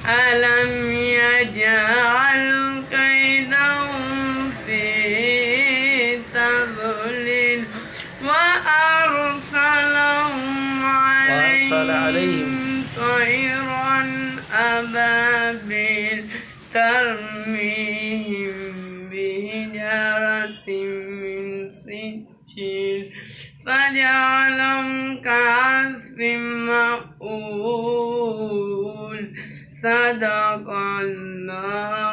ألم يجعل كيدهم في تضليل وأرسلهم عليهم طيرا أبابيل ترميهم بحجارة من سجيل فجعلهم كعصف مأكول صدق الله